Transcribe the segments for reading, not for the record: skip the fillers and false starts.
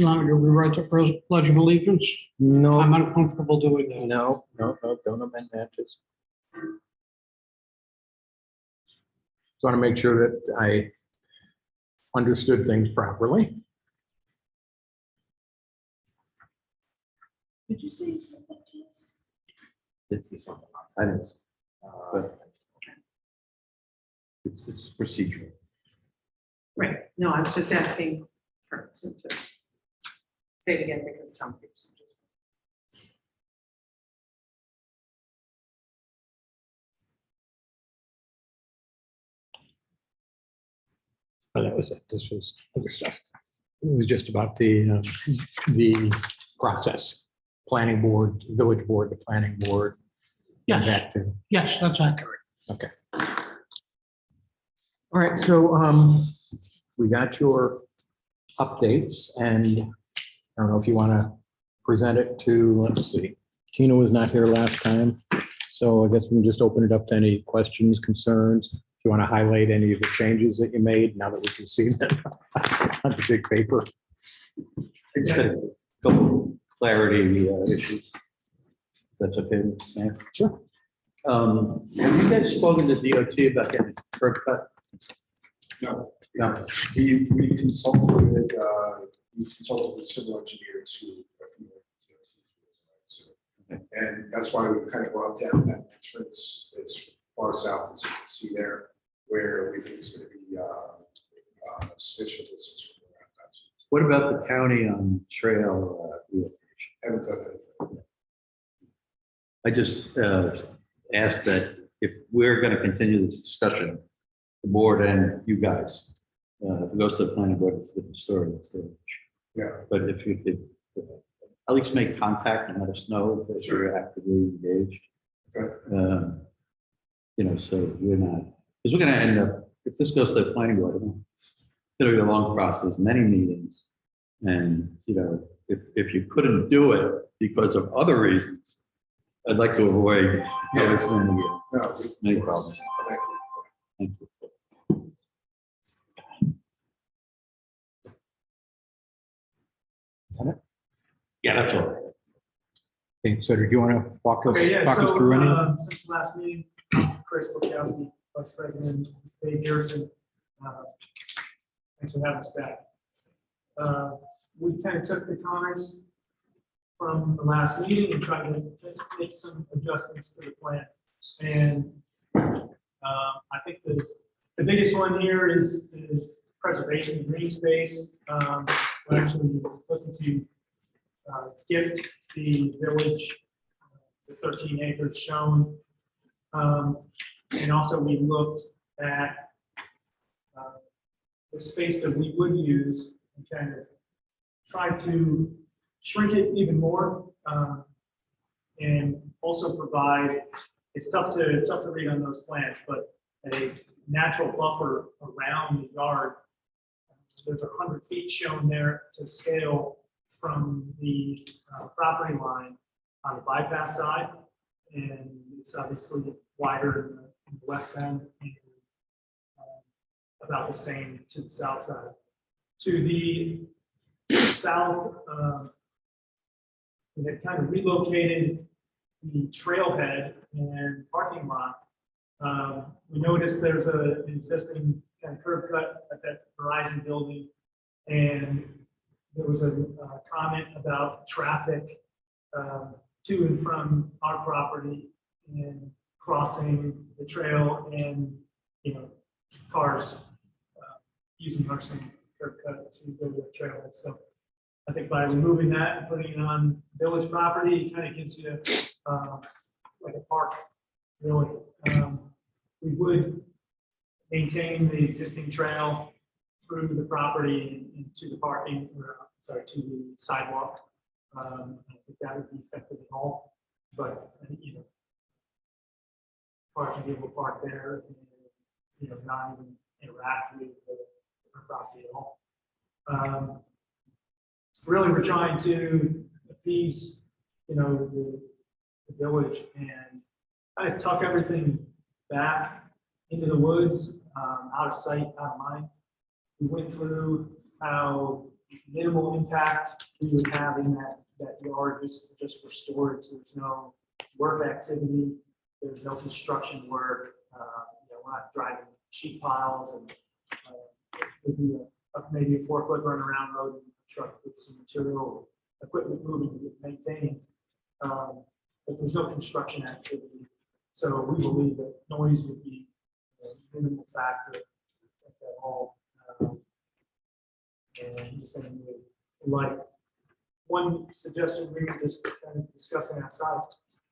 You want me to rewrite the Pledge of Allegiance? No, I'm uncomfortable doing that. no, don't amend that. Just want to make sure that I understood things properly. Did you say you said that to us? It's the same. I didn't. But it's procedural. Right, no, I was just asking her to say it again because Tom keeps. Oh, that was it. This was other stuff. It was just about the process. Planning board, village board, the planning board. Yes. Back to. Yes, that's accurate. Okay. All right, so we got your updates, and I don't know if you want to present it to, let's see, Tina was not here last time, so I guess we can just open it up to any questions, concerns. If you want to highlight any of the changes that you made now that we can see them on the big paper. I just had a couple clarity issues. That's okay, man. Sure. Have you guys spoken to DOT about getting a curb cut? No, No. we consulted with civil engineers who are familiar with DOT. So, and that's why we kind of brought down that entrance as far south as you can see there, where we think it's going to be sufficient distance from the roundabout. What about the county on trail relocation? Haven't done anything. I just asked that if we're going to continue this discussion, the board and you guys, if it goes to the planning board, it's a different story. Yeah. But if you could at least make contact and let us know that you're actively engaged. Okay. You know, so we're not, because we're going to end up, if this goes to the planning board, it's going to be a long process, many meetings. And, you know, if you couldn't do it because of other reasons, I'd like to avoid this one again. No, Many problems. Thank you. Thank you. Yeah, that's all. Okay, so do you want to walk us Okay, yeah, talk us through any? since the last meeting, Chris Lukowski, Vice President, Dave Garrison, thanks for having us back. We kind of took the comments from the last meeting and tried to make some adjustments to the plan. And I think the biggest one here is preservation of green space. We're actually looking to gift the village the 13 acres shown. And also we looked at the space that we would use and kind of tried to shrink it even more, and also provide, it's tough to read on those plans, but a natural buffer around the yard. There's 100 feet shown there to scale from the property line on the bypass side, and it's obviously wider in the west end and about the same to the south side. To the south, we had kind of relocated the trailhead and parking lot. We noticed there's an existing kind of curb cut at that Verizon building, and there was a comment about traffic to and from our property and crossing the trail, and cars using our same curb cut to go to the trailhead. So I think by removing that and putting it on village property, it kind of gives you like a park, really. We would maintain the existing trail through the property and to the parking, or sorry, to the sidewalk. I don't think that would be effective at all, but cars should be able to park there and not even interact with the property at all. Really, we're trying to appease the village and kind of tuck everything back into the woods, out of sight, out of mind. We went through how minimal impact we would have in that yard just for storage. There's no work activity, there's no construction work. We're not driving sheet piles and there's maybe a forklift running around road and a truck with some material equipment moving to maintain. But there's no construction activity. So we believe that noise would be a minimal factor, if at all. And the same with light. One suggestion we were just kind of discussing outside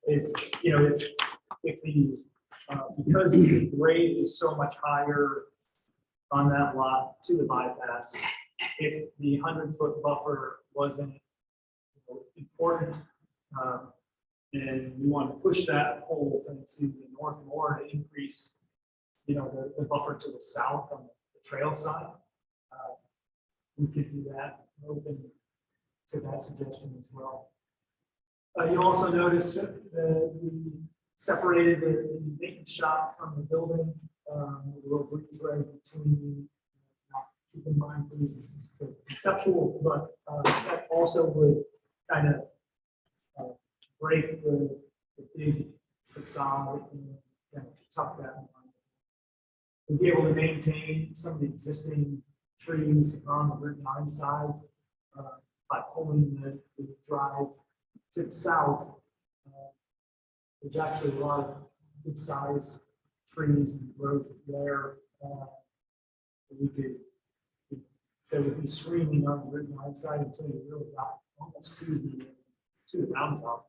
is, if the, because the grade is so much higher on that lot to the bypass, if the 100-foot buffer wasn't important, and we want to push that whole thing to the north more to increase, the buffer to the south on the trail side, we could do that. Open to that suggestion as well. You also notice that we separated the maintenance shop from the building, a little breezeway between. Keep in mind, please, this is conceptual, but that also would kind of break the big facade and kind of tuck that in. We'll be able to maintain some of the existing trees on the Route 9 side by pulling the drive to the south. There's actually a lot of good size trees and growth there. That would be screening on the Route 9 side until you really got almost to the mountaintop.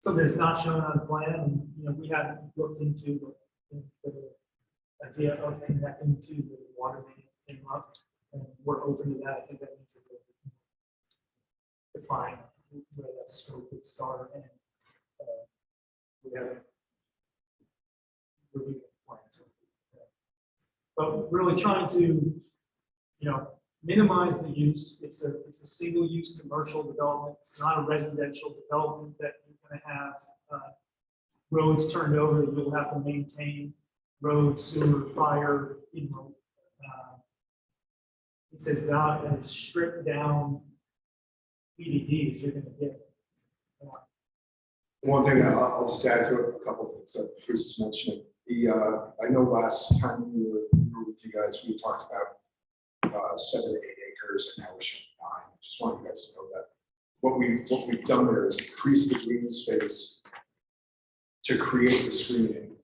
Something that's not shown on the plan, and we haven't looked into the idea of connecting to the water main up, and we're open to that. I think that needs to be defined where that scope would start, and we haven't really planned to. But really trying to, minimize the use. It's a single-use commercial development. It's not a residential development that you're going to have roads turned over that you'll have to maintain, road, sewer, fire. It says about and stripped down PDDs you're going to get. One thing I'll just add to it, a couple of things that Chris is mentioning. I know last time we were with you guys, we talked about 7 to 8 acres, and now we're showing 9. I just want you guys to know that what we've done there is increase the green space to create the screening,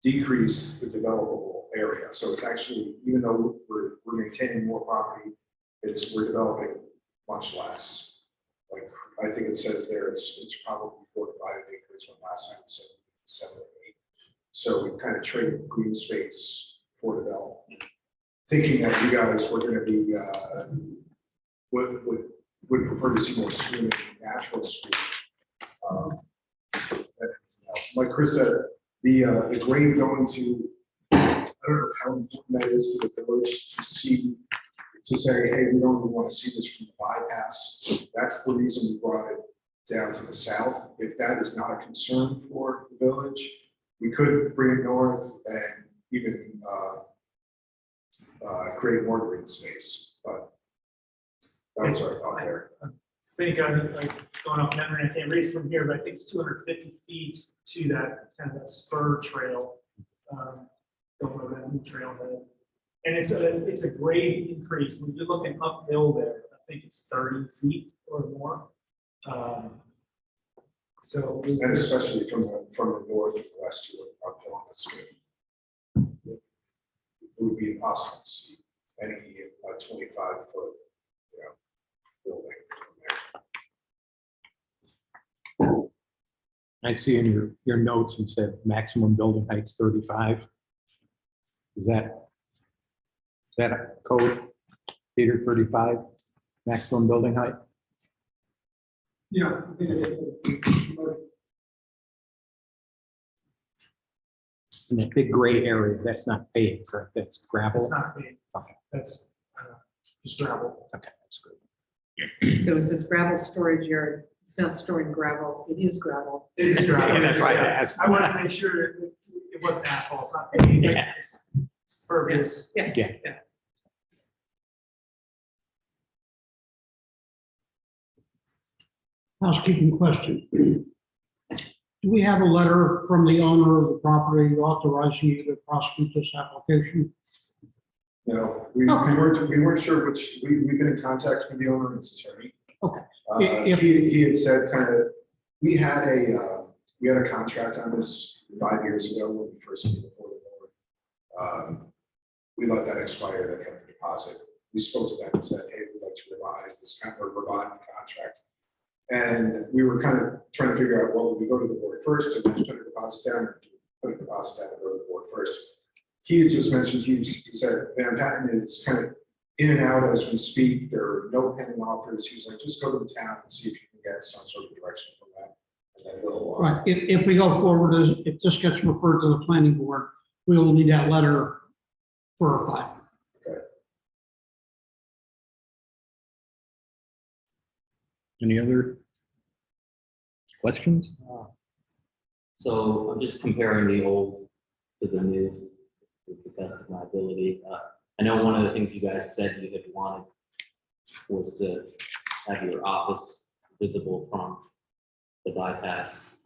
decrease the developable area. So it's actually, even though we're maintaining more property, we're developing much less. Like I think it says there, it's probably 4 to 5 acres. When last time we said 7 to 8. So we kind of traded green space for development, thinking that you guys were going to be would prefer to see more screening, natural screening. Like Chris said, the grade going to, I don't know how important that is to the village to say, hey, we don't even want to see this from the bypass. That's the reason we brought it down to the south. If that is not a concern for the village, we could bring it north and even create more green space, but that was our thought there. I think I'm going off memory, I can't read from here, but I think it's 250 feet to that kind of that spur trail, going over that new trailhead. And it's a grade increase. When you're looking uphill there, I think it's 30 feet or more. So, And especially from the north and west to the uphill on the street. It would be impossible to see any 25-foot, building from there. I see in your notes, you said maximum building height's 35. Is that a code, Peter, 35 maximum building height? yeah. In that big gray area, that's not paved, correct? That's gravel? It's not big. Okay. That's just gravel. Okay, that's good. So it says gravel storage yard. It's not storing gravel. It is gravel. It is gravel. Yeah, that's right. I asked. I wanted to make sure it wasn't asphalt. It's not paved. Yeah. It's pervious. Yeah. Yeah. Housekeeping question. Do we have a letter from the owner of the property authorizing you to prosecute this application? No, we Okay. weren't sure which, we've been in contact with the owner and his attorney. Okay. He had said kind of, we had a contract on this 5 years ago when we first came before the board. We let that expire, that kept the deposit. We spoke to them and said, hey, we'd like to revise this or revive the contract. And we were kind of trying to figure out, well, do we go to the board first and then put a deposit down, or do we put a deposit down and go to the board first? He had just mentioned, he said, Van Patten is kind of in and out as we speak. There are no pending offers. He was like, just go to the town and see if you can get some sort of direction from them. And then we'll. Right, if we go forward, if this gets referred to the planning board, we will need that letter for a file. Any other questions? So I'm just comparing the old to the new to the best of my ability. I know one of the things you guys said you had wanted was to have your office visible from the bypass.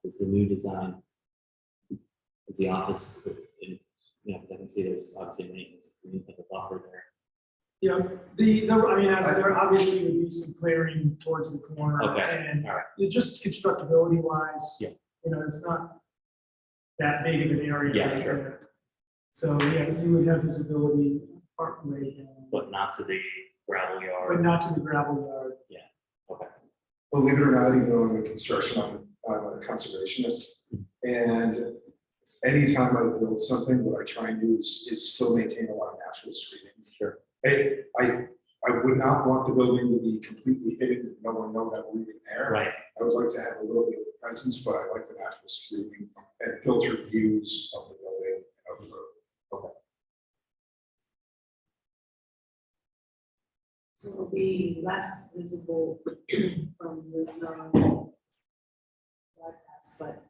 Is the new design, is the office, in, you know, 'cause I can see there's obviously maintenance, we need to have a buffer there. Yeah, I mean, there obviously would be some clearing towards the corner. Okay, And all right. it's just constructability wise. Yeah. You know, it's not that big of an area. Yeah, right sure. there. So, yeah, you would have visibility partway in, But not to the gravel but yard. not to the gravel yard. Okay. Believe it or not, even though I'm in construction, I'm a conservationist. And anytime I build something, what I try and do is still maintain a lot of natural screening. Sure. I would not want the building to be completely hidden, and no one know that we're even there. Right. I would like to have a little bit of presence, but I like the natural screening and filtered views of the building and of the road. So it'll be less visible from the bypass, but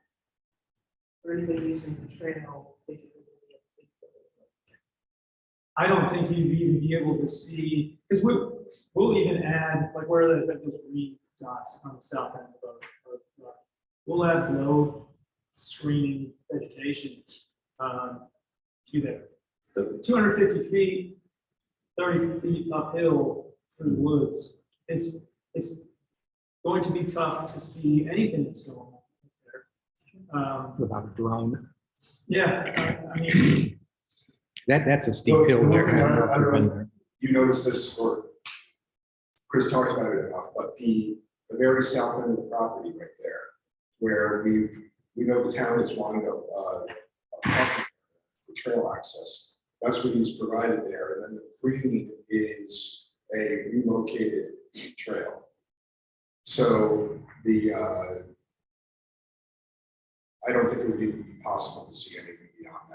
for anybody using the trail, it's basically gonna be a big building. I don't think you'd even be able to see, because we'll even add, like where there's like those green dots on the south end of the, we'll add low screening vegetation to there. So 250 feet, 30 feet uphill through the woods, it's going to be tough to see anything that's going on there. Without a drone. Yeah, I mean, That's a steep So, hill the one there. thing I don't know if I don't you've been know there. You notice this, or Chris talked about it enough, but the very south end of the property right there, where we know the town is wanting a parking for trail access. That's what he's provided there, and then the green is a relocated trail. So I don't think it would even be possible to see anything beyond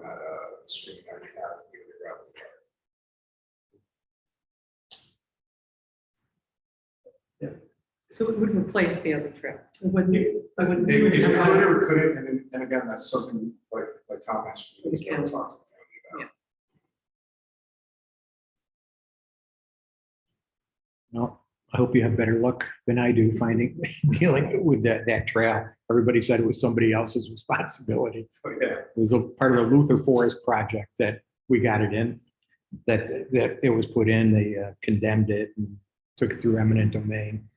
that screen that we have near the gravel yard. So it wouldn't replace the other trail. it wouldn't, it wouldn't. It could or couldn't, and again, that's something like Tom mentioned, we We can. talked to the county about. Well, I hope you have better luck than I do dealing with that trail. Everybody said it was somebody else's responsibility. But yeah, It was a part of the Luther Forest project that we got it in, that it was put in, they condemned it and took it through eminent domain.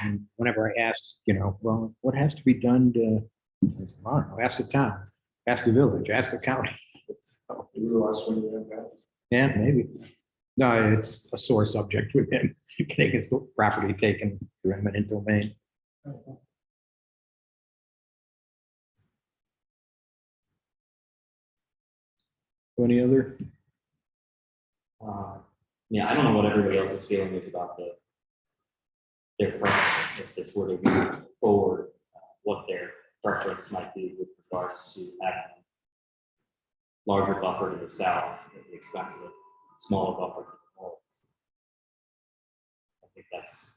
And whenever I asked, well, what has to be done to, I said, I don't know, ask the town, ask the village, ask the county. So, we were the last one to have that. yeah, maybe. No, it's a sore subject with him, getting his property taken through eminent domain. Any other? Yeah, I don't know what everybody else's feeling is about their preference, if this were to move forward, what their preference might be with regards to having a larger buffer to the south at the expense of a smaller buffer to the north. I think that's,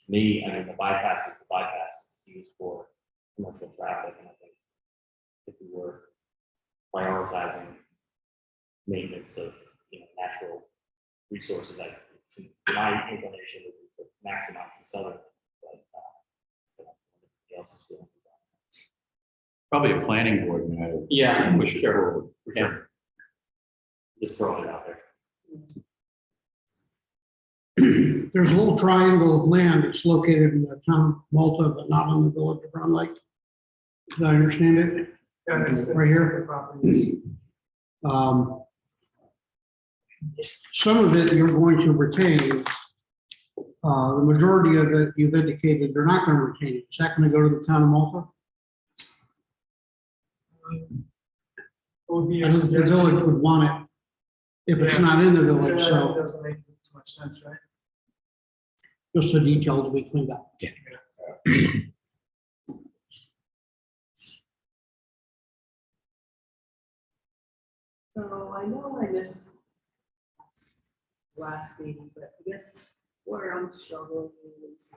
to me, I mean, the bypass is the bypass, it's used for commercial traffic, and I think if we were prioritizing maintenance of natural resources, my inclination would be to maximize the southern, but, everybody else's feelings on it. Probably a planning board matter. Yeah, Push it sure. forward. For sure. Just throwing it out there. There's a little triangle of land. It's located in the town of Malta, but not in the village of Round Lake. Did I understand it? Yeah, that's Right here. separate properties. Some of it you're going to retain. The majority of it, you've indicated they're not going to retain it. Is that going to go to the town of Malta? What would be I your don't think the suggestion? village would want it if it's Yeah. not in the village, Yeah, so that doesn't make too much sense, right? just a detail to be cleaned up. So I know I missed last meeting, but I guess where I'm struggling is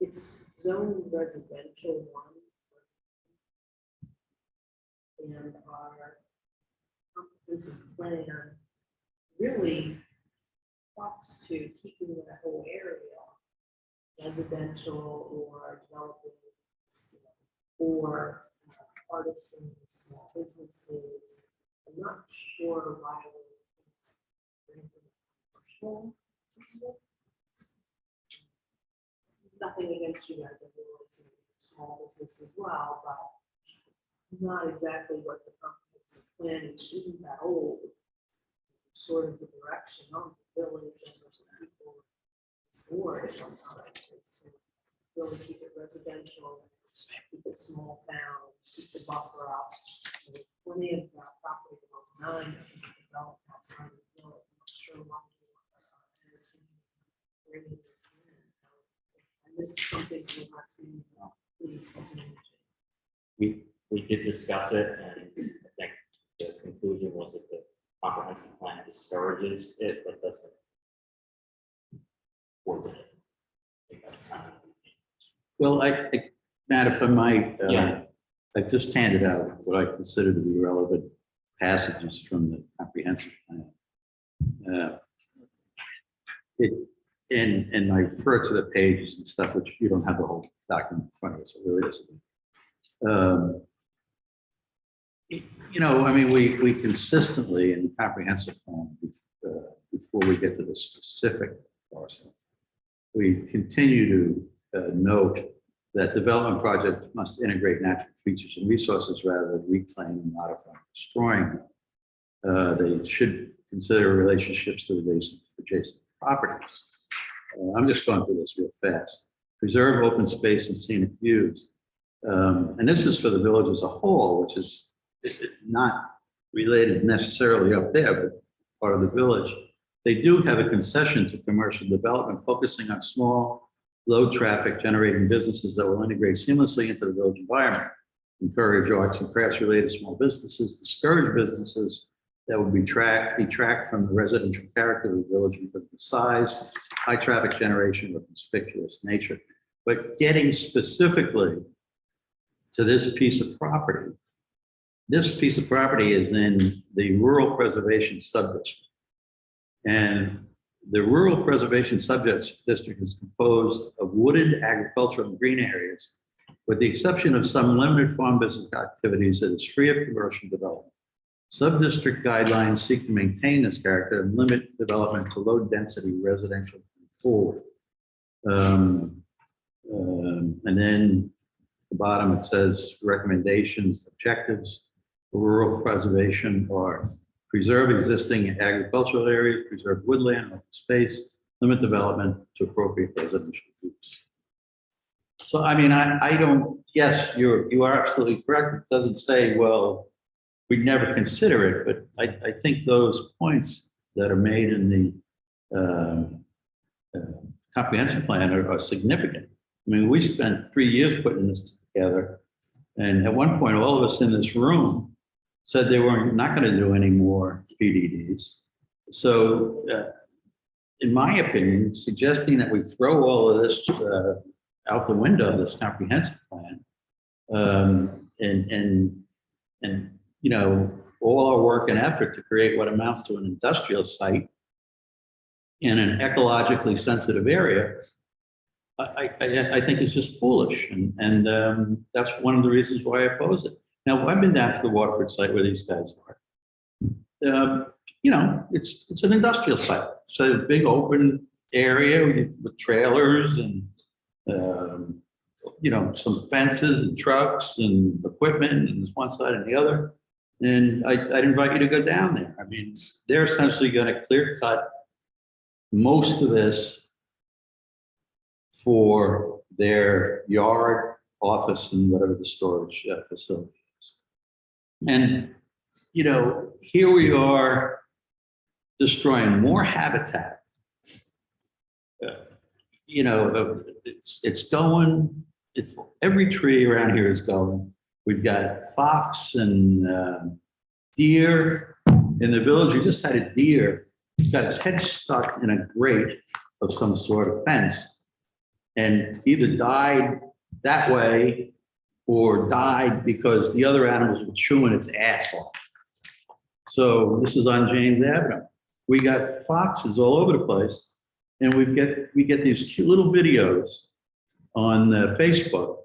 it's zone residential one. And our comprehensive plan really talks to keeping that whole area residential or developing, or artisans, small businesses. I'm not sure why we're bringing commercial. Nothing against you guys, I realize you're a small business as well, but not exactly what the comprehensive plan, which isn't that old, sort of the direction of the village and the people. It's board at one time is to really keep it residential, keep it small town, keep the buffer up. And there's plenty of property along 9 that can be developed outside of the village. I'm not sure why we are bringing this in. So I missed something from last meeting. Please help me. We did discuss it, and I think the conclusion was that the comprehensive plan discourages it, but doesn't forbid it. I think that's kind of. Well, Matt, if I might, Yeah. I just handed out what I consider to be relevant passages from the comprehensive plan. And I refer to the pages and stuff, which you don't have the whole document in front of you, so it really isn't. I mean, we consistently in the comprehensive plan, before we get to the specific parcel, we continue to note that development projects must integrate natural features and resources rather than reclaiming, modifying, destroying them. They should consider relationships to adjacent properties. I'm just going through this real fast. Preserve open space and scenic views. And this is for the village as a whole, which is not related necessarily up there, but part of the village. They do have a concession to commercial development, focusing on small, low traffic generating businesses that will integrate seamlessly into the village environment, encourage arts and crafts related small businesses, discourage businesses that would be detract from the residential character of the village because of the size, high traffic generation, or conspicuous nature. But getting specifically to this piece of property, this piece of property is in the rural preservation subdistrict. And the rural preservation subdistrict is composed of wooded, agricultural, and green areas, with the exception of some limited farm business activities that is free of commercial development. Subdistrict guidelines seek to maintain this character and limit development to low-density residential forward. And then at the bottom it says recommendations, objectives for rural preservation are preserve existing agricultural areas, preserve woodland, open space, limit development to appropriate residential use. So, I mean, I don't, yes, you are absolutely correct. It doesn't say, well, we'd never consider it, but I think those points that are made in the comprehensive plan are significant. I mean, we spent 3 years putting this together, and at one point, all of us in this room said they were not going to do any more PDDs. So, in my opinion, suggesting that we throw all of this out the window, this comprehensive plan, and all our work and effort to create what amounts to an industrial site in an ecologically sensitive area, I think is just foolish. And that's one of the reasons why I oppose it. Now, I've been down to the Waterford site where these guys are. You know, it's an industrial site. So a big open area with trailers and, you know, some fences and trucks and equipment, and there's one side and the other. And I'd invite you to go down there. I mean, they're essentially going to clear cut most of this for their yard, office, and whatever the storage facility is. And, you know, here we are destroying more habitat. You know, it's going, every tree around here is going. We've got fox and deer in the village. We just had a deer. He's got his head stuck in a grate of some sort of fence and either died that way or died because the other animals were chewing its ass off. So this is on James Avenue. We got foxes all over the place, and we get these cute little videos on Facebook,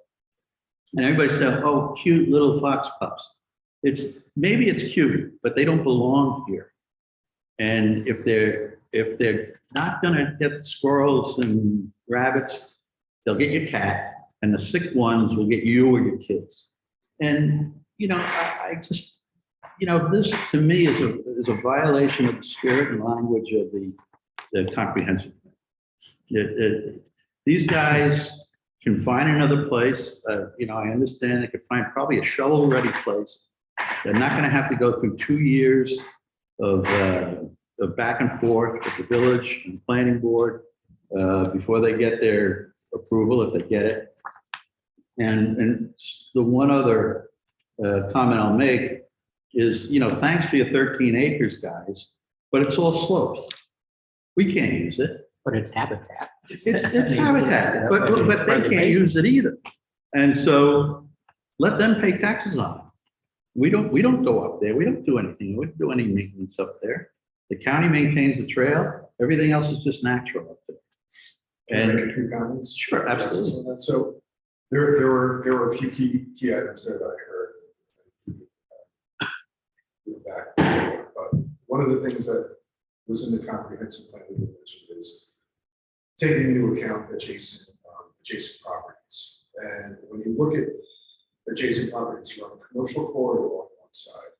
and everybody said, "Oh, cute little fox pups." Maybe it's cute, but they don't belong here. And if they're not going to get squirrels and rabbits, they'll get your cat, and the sick ones will get you or your kids. And you know, I just, you know, this to me is a violation of the spirit and language of the comprehensive plan. These guys can find another place. You know, I understand they could find probably a shovel-ready place. They're not going to have to go through 2 years of back and forth with the village and the planning board before they get their approval, if they get it. And the one other comment I'll make is, you know, thanks for your 13 acres, guys, but it's all slopes. We can't use it. But it's habitat. It's habitat, but they can't use it either. And so let them pay taxes on it. We don't go up there. We don't do anything. We don't do any maintenance up there. The county maintains the trail. Everything else is just natural up there. Can I And make a few comments? sure, absolutely. So there were a few key items there that I heard. But one of the things that was in the comprehensive plan that you mentioned is taking into account adjacent properties. And when you look at adjacent properties, you're on a commercial corridor on one side,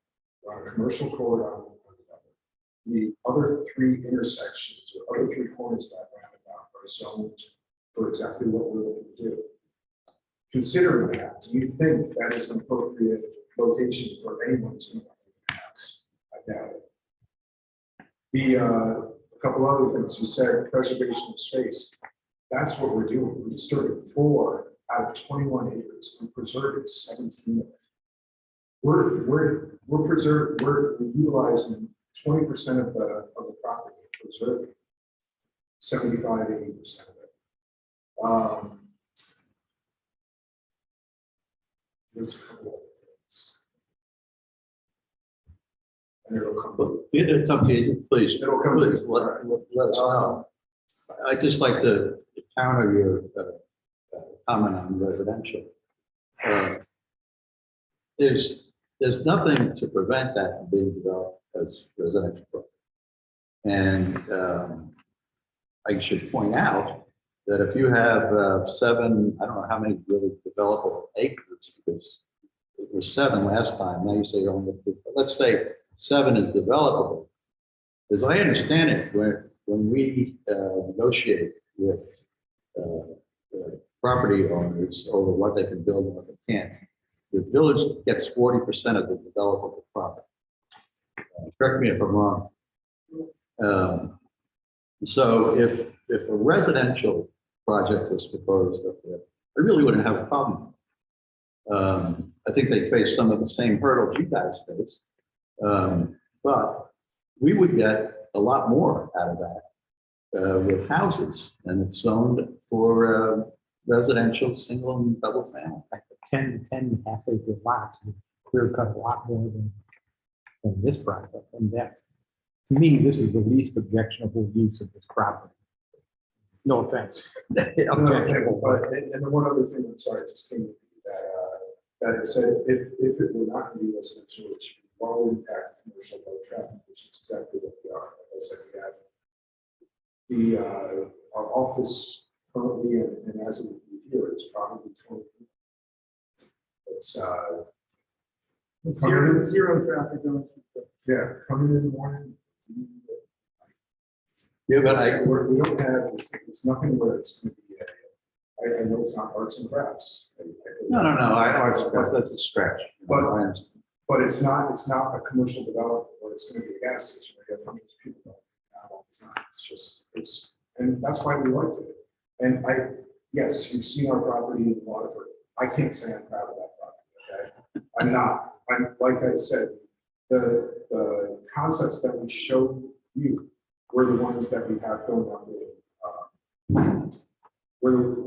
you're on a commercial corridor on the other. The other three intersections or other three corners of that roundabout are zoned for exactly what we're looking to do. Considering that, do you think that is an appropriate location for anyone who's going to buy a house? I doubt it. A couple other things you said, preservation of space. That's what we're doing. We're disturbing 4 out of 21 acres and preserving 17 of it. We're utilizing 20% of the property, preserving 75–80% of it. There's a couple other things. And it'll come. It'll come to you, please. It'll come to Please, you. let us know. I'd just like to counter your comment on residential. There's nothing to prevent that from being developed as residential property. And I should point out that if you have 7, I don't know how many really developable acres, because it was 7 last time. Now you say only, let's say 7 is developable. As I understand it, when we negotiate with property owners over what they can build and what they can't, the village gets 40% of the developable property. Correct me if I'm wrong. So if a residential project was proposed up there, I really wouldn't have a problem. I think they face some of the same hurdles you guys face, but we would get a lot more out of that with houses, and it's zoned for residential, single and double family. Like the 10 and a half acre lots, clear cut a lot more than this project. And that To me, this is the least objectionable use of this property. No offense. Objectionable, but And the one other thing, I'm sorry, just came to me that it said if it were not going to be residential, it should be low impact commercial, low traffic, which is exactly what we are. Like I said, we have our office currently, and as it would be here, it's probably 20. It's Zero traffic going. yeah, coming in the morning. Yeah, but We don't have, it's nothing where it's going to be I know it's not arts and crafts. no, that's a stretch. But- I understand. But it's not a commercial development where it's going to be a gas station where you have hundreds of people going out all the time. And that's why we liked it. And yes, you've seen our property in Waterford. I can't say I'm proud of that property, okay? I'm not. Like I said, the concepts that we showed you were the ones that we have going on with,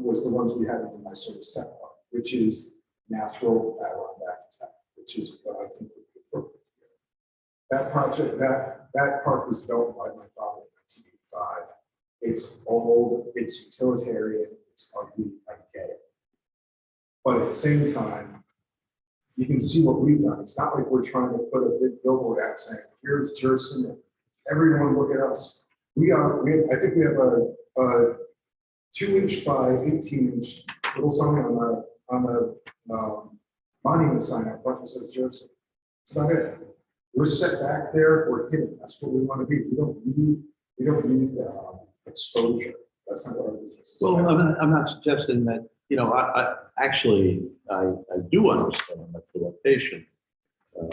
was the ones we had in my sort of set part, which is natural Adirondack attack, which is what I think would be appropriate here. That project, that park was developed by my father in 1985. It's old, it's utilitarian, it's ugly, I get it. But at the same time, you can see what we've done. It's not like we're trying to put a big billboard out saying, here's Jerson, and everyone look at us. I think we have a 2-inch by 18-inch little sign on the monument sign out front that says Jerson. That's about it. We're set back there, we're hidden. That's what we want to be. We don't need exposure. That's not what our business is. Well, about. I'm not suggesting that, I actually do understand that the location can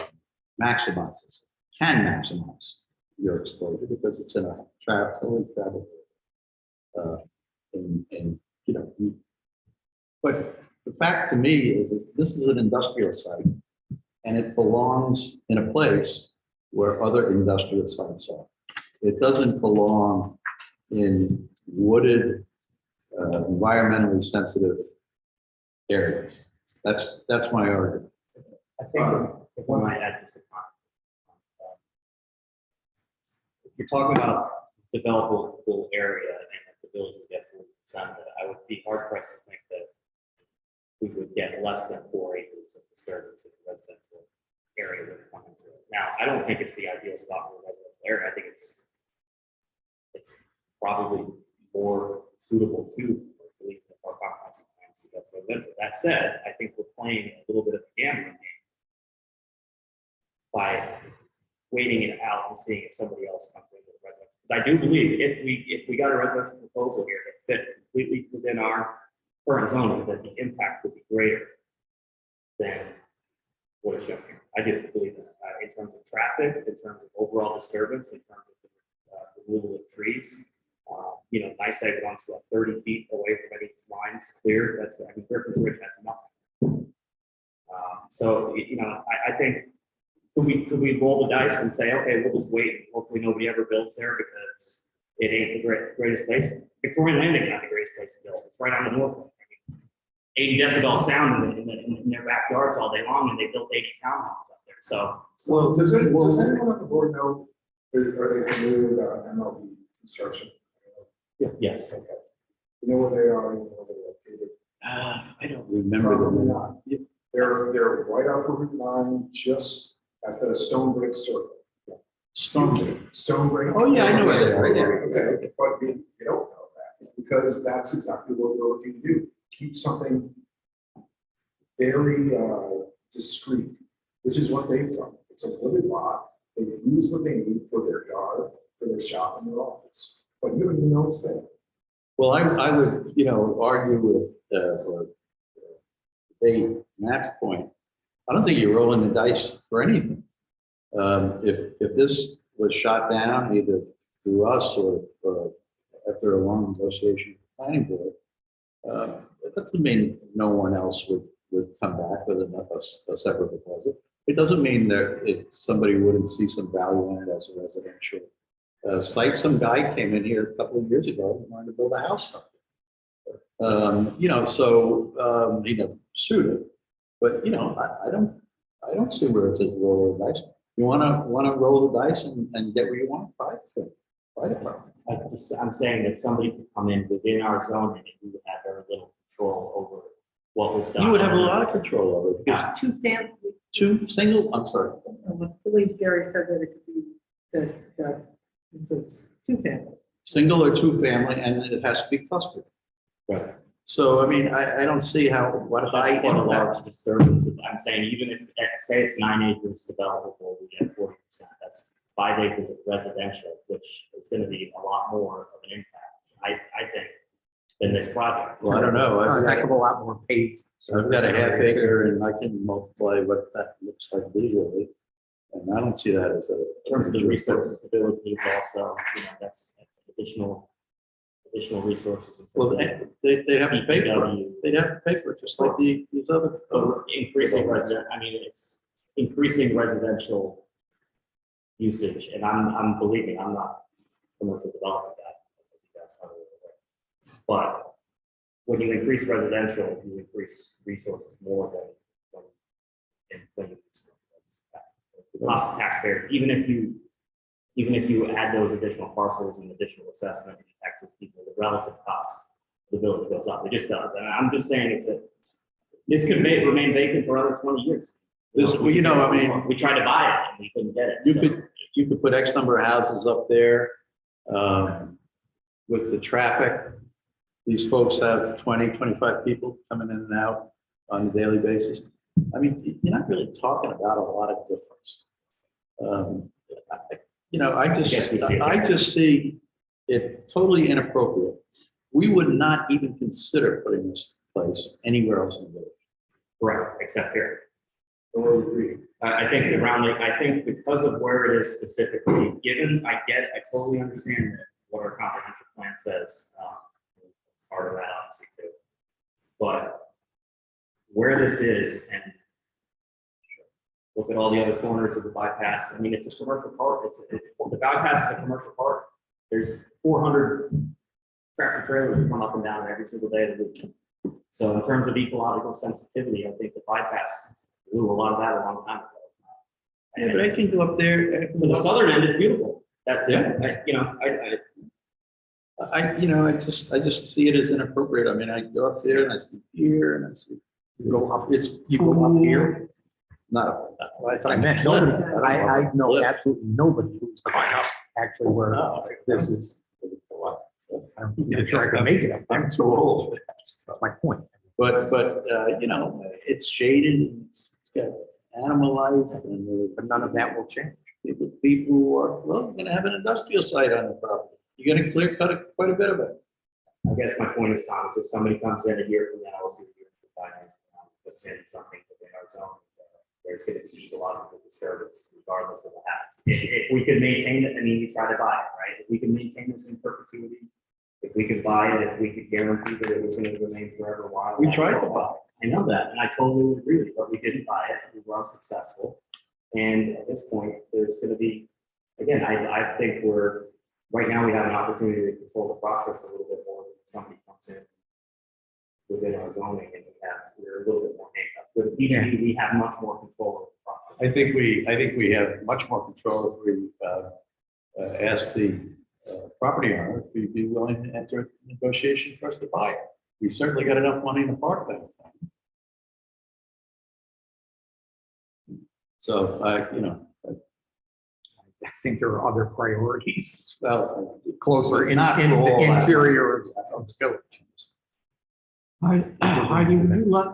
maximize your exposure because it's in a travel. But the fact to me is this is an industrial site and it belongs in a place where other industrial sites are. It doesn't belong in wooded, environmentally sensitive areas. That's my argument. I think if I might add just a comment. If you're talking about developable area and that the village would get 40% of it, I would be hard pressed to think that we would get less than 4 acres of disturbance in the residential area that come into it. Now, I don't think it's the ideal spot for a residential area. I think it's probably more suitable to the park comprehensive plan. So that's residential. That said, I think we're playing a little bit of a gambling game by waiting it out and seeing if somebody else comes in with a residential. Because I do believe if we got a residential proposal here that fit completely within our current zoning, that the impact would be greater than what is shown here. I do believe that in terms of traffic, in terms of overall disturbance, in terms of the removal of trees. NICEAG wants to 30 feet away from any lines cleared. That's Griffin's Ridge has nothing. I think could we roll the dice and say, okay, we'll just wait. And hopefully nobody ever builds there because it ain't the greatest place. Victorian Landing's not the greatest place to build. It's right on the north. 80 decibel sound in their backyards all day long, and they built 80 townhomes up there. So, Well, does anyone on the board know, are they familiar with MLB construction? yes. Okay. You know where they are, you know where they're located? I don't remember Probably them. not. They're right off of Route 9, just at the Stone Break Circle. Stone Break. Oh, yeah, I know where they are, yeah. Okay, but you don't know that, because that's exactly what we're looking to do. Keep something very discreet, which is what they've done. It's a wooded lot. They use what they need for their yard, for their shop and their office, but you don't even know it's there. Well, I would, argue with, or debate Matt's point. I don't think you're rolling the dice for anything. If this was shot down either through us or after a long negotiation with the planning board, that doesn't mean no one else would come back with a separate proposal. It doesn't mean that somebody wouldn't see some value in it as a residential site. Some guy came in here a couple of years ago and wanted to build a house up there. He never sued it. But I don't see where it's a roll of dice. You wanna roll the dice and get where you want, fire department. I'm saying that somebody could come in within our zoning and we would have very little control over what was done. You would have a lot of control over it, because Two family, two single, I'm sorry, I believe Gary said that it could be, that includes two family. single or two family, and it has to be clustered. Right. So, I mean, I don't see how, what if I, That's quite a large disturbance. I'm saying even if, say it's 9 acres developable, we get 40%. That's 5 acres of residential, which is going to be a lot more of an impact, I think, than this project. well, I don't know. A heck of a lot more paved. I've got a half acre and I can multiply what that looks like visually. And I don't see that as a. In terms of the resources, the village needs also, that's additional resources. in Well, terms of they'd have to pay for it. DPW. They'd have to pay for it, just like these other. Increasing resident, it's increasing residential usage, and I'm believe me, I'm not commercial development guy. As you guys probably are aware. But when you increase residential, you increase resources more than when you the cost of taxpayers, even if you add those additional parcels and additional assessment and taxes people, the relative cost of the village goes up. It just does. And I'm just saying this could remain vacant for another 20 years. This, well, I mean, We tried to buy it and we couldn't get it. you could put X number of houses up there, with the traffic. These folks have 20, 25 people coming in and out on a daily basis. I mean, you're not really talking about a lot of difference. I just see it totally inappropriate. We would not even consider putting this place anywhere else in the village. Correct, except here. I think because of where it is specifically, I totally understand what our comprehensive plan says, part of that obviously too. But where this is, and look at all the other corners of the bypass, I mean, it's a commercial park, the bypass is a commercial park. There's 400 tractor trailers that come up and down every single day of the week. So in terms of ecological sensitivity, I think the bypass blew a lot of that a long time ago. Yeah, but I can go up there. So the southern end is beautiful. I just see it as inappropriate. I mean, I go up there and I see here and I see, you go up here. Not, That's what I meant. Nobody, I know absolutely nobody who's caught up actually where this is. I don't think they're trying to make it up. I'm too old. That's my point. But it's shaded and it's got animal life and But none of that will change. people who are, well, you're gonna have an industrial site on the property. You're gonna clear cut quite a bit of it. I guess my point is, Thomas, if somebody comes in a year from now, or 2 years from now, puts in something within our zone, there's going to be ecological disturbance regardless of what happens. If we could maintain it, I mean, we try to buy it, right? If we can maintain this in perpetuity, if we could buy it, if we could guarantee that it was going to remain forever, why? We tried to buy I know that, and I totally agree with you, but we didn't buy it. We were unsuccessful. And at this point, there's going to be, again, I think right now we have an opportunity to control the process a little bit more. If somebody comes in within our zoning and we're a little bit more handcuffed. With BDD, we have much more control of the process. I think we have much more control if we ask the property owner if he'd be willing to enter a negotiation for us to buy it. We've certainly got enough money in the park that thing. So, I think there are other priorities well, closer in not the for all that. interior of the village. Heidi, would you let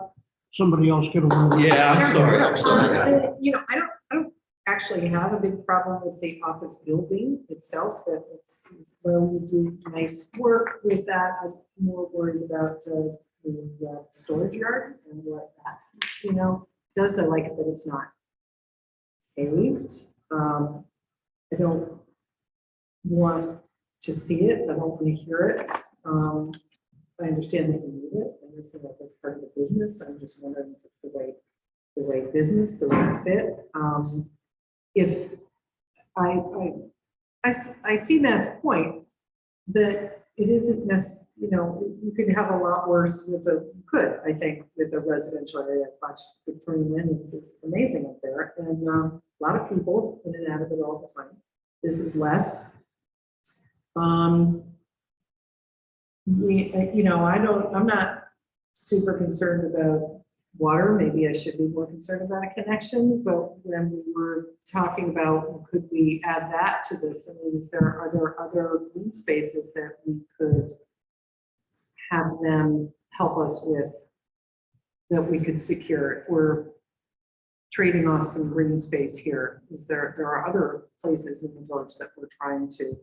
somebody else get a word? Yeah, I'm sorry. I don't actually have a big problem with the office building itself, that it's where we do nice work with that. I'm more worried about the storage yard and what that, does. I like it that it's not paved. I don't want to see it. I don't want to hear it. I understand that you need it. I understand that that's part of the business. I'm just wondering if it's the right business, the right fit. If I see Matt's point that it isn't necessarily, you could have a lot worse with I think, with a residential area. I've watched Victorian Landings, it's amazing up there, and a lot of people in and out of it all the time. This is less. I'm not super concerned about water. Maybe I should be more concerned about a connection, but when we were talking about, could we add that to this? I mean, are there other green spaces that we could have them help us with, that we could secure if we're trading off some green space here? There are other places in the village that we're trying to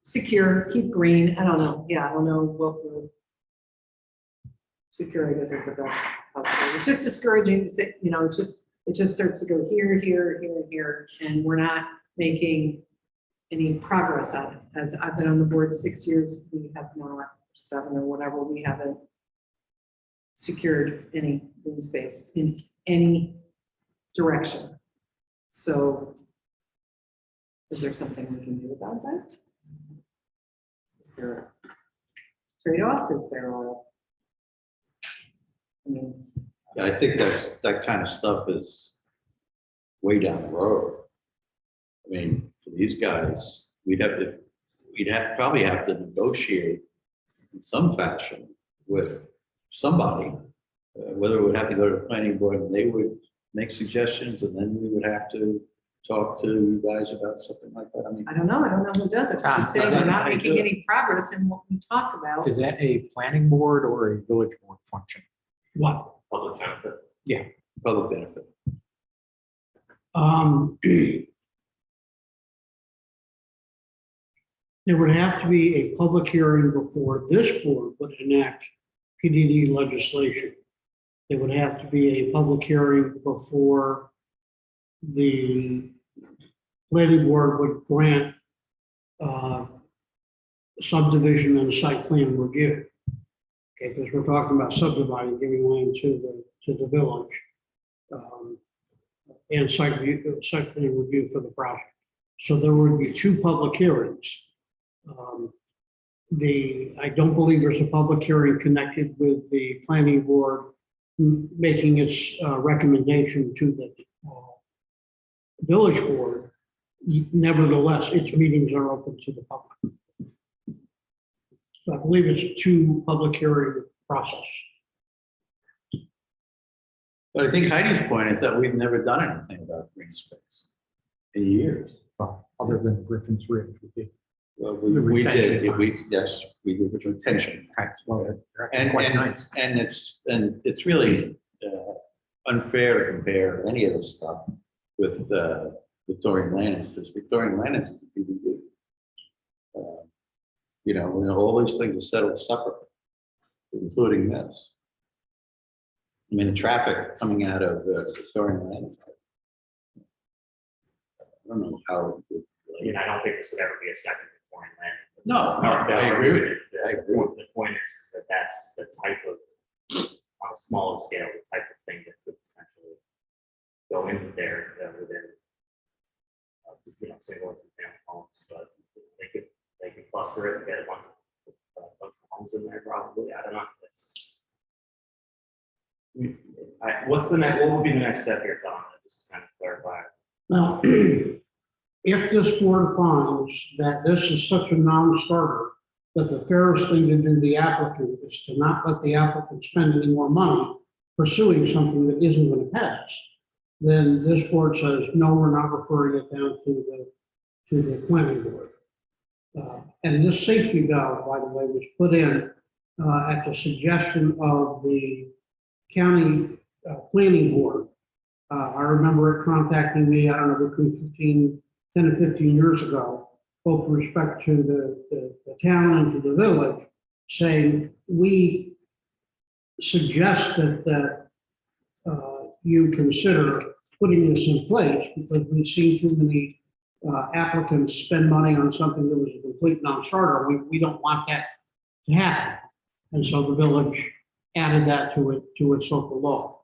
secure, keep green. I don't know. Yeah, I don't know what we're secure, I guess is the best possible. It's just discouraging to say, it just starts to go here, here, here, here, and we're not making any progress on it. As I've been on the board 6 years, we have not, 7 or whatever, we haven't secured any green space in any direction. So is there something we can do about that? Is there a trade-off? Is there a, Yeah, I think that kind of stuff is way down the road. I mean, for these guys, we'd probably have to negotiate in some fashion with somebody, whether it would have to go to the planning board and they would make suggestions, and then we would have to talk to you guys about something like that. I mean, I don't know who does it. Tom, Just saying is we're that not how you making do it? any progress in what we talk about. Is that a planning board or a village board function? What? Public benefit. public benefit. There would have to be a public hearing before this board would enact PDD legislation. There would have to be a public hearing before the planning board would grant subdivision and site plan review. Okay, because we're talking about subdividing, giving land to the village, and site plan review for the project. So there would be 2 public hearings. I don't believe there's a public hearing connected with the planning board making its recommendation to the village board. Nevertheless, its meetings are open to the public. So I believe it's a 2 public hearing process. But I think Heidi's point is that we've never done anything about green space in years. Well, other than Griffin's Ridge, we did. Well, The we retention did, yes, we did with retention. Well, they're actually And, quite and, nice. and it's really unfair to compare any of this stuff with Victorian land, because Victorian land is the PDD. All these things are settled separately, including this. I mean, the traffic coming out of Victorian land. I don't know how. I don't think this would ever be a second Victorian land. No, I agree with you. I agree. The point is that that's the type of, on a smaller scale, the type of thing that could potentially go into there within, single and family homes, but they could cluster it and get a bunch of homes in there probably. I don't know. What would be the next step here, Tom? Just to kind of clarify. Now, if this board finds that this is such a non-starter, that the fairest thing to do the applicant is to not let the applicant spend any more money pursuing something that isn't going to pass, then this board says, no, we're not referring it down to the planning board. And this safety valve, by the way, was put in at the suggestion of the county planning board. I remember it contacting me, I don't know, between 10 and 15 years ago, both with respect to the town and to the village, saying, we suggest that you consider putting this in place because we've seen too many applicants spend money on something that was a complete non-starter. We don't want that to happen. And so the village added that to its local law.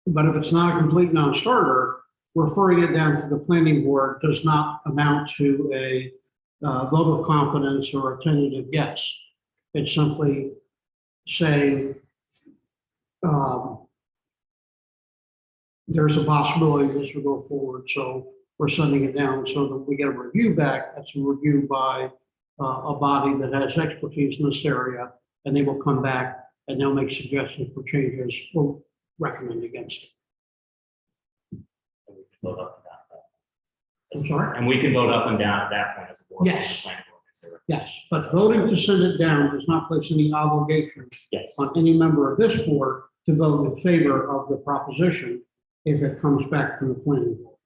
But if it's not a complete non-starter, referring it down to the planning board does not amount to a vote of confidence or a tentative yes. It's simply saying, there's a possibility this will go forward, so we're sending it down so that we get a review back. That's a review by a body that has expertise in this area, and they will come back and they'll make suggestions for changes or recommend against it. And we can vote up and down that. I'm sorry? And we can vote up and down at that point as a board. Yes. Planning board, consider it. Yes, but voting to send it down does not place any obligation Yes. on any member of this board to vote in favor of the proposition if it comes back from the planning board.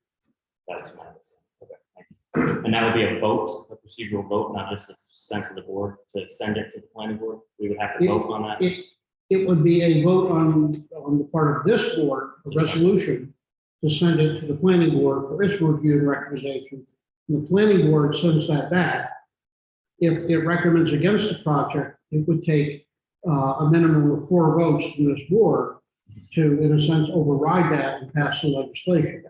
That was my understanding. Okay, thank you. And that would be a vote, a procedural vote, not just a sense of the board to send it to the planning board. We would have to vote on that. It would be a vote on the part of this board, a resolution, to send it to the planning board for its review and recommendation. And the planning board sends that back. If it recommends against the project, it would take a minimum of 4 votes from this board to, in a sense, override that and pass the legislation.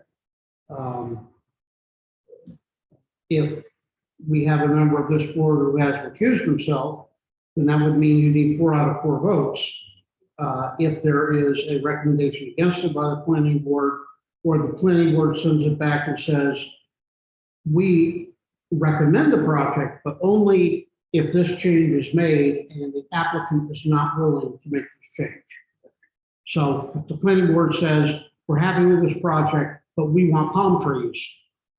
If we have a member of this board who has recused himself, then that would mean you need 4 out of 4 votes. If there is a recommendation against it by the planning board, or the planning board sends it back and says, we recommend the project, but only if this change is made and the applicant is not willing to make this change. So if the planning board says, we're happy with this project, but we want palm trees,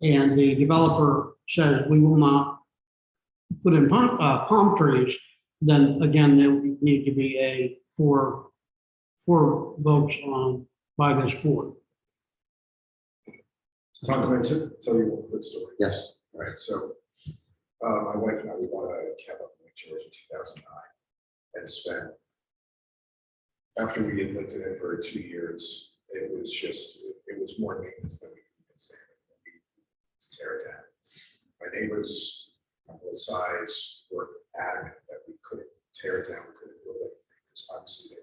and the developer says, we will not put in palm trees, then again, there would need to be a four votes on by this board. Tom, can I tell you one quick story? Yes. All right, so my wife and I, we bought a cabin up in Lake George in 2009 and spent, after we had lived in it for 2 years, it was more maintenance than we could stand. We tear it down. My neighbors on both sides were adamant that we couldn't tear it down, we couldn't build anything, because obviously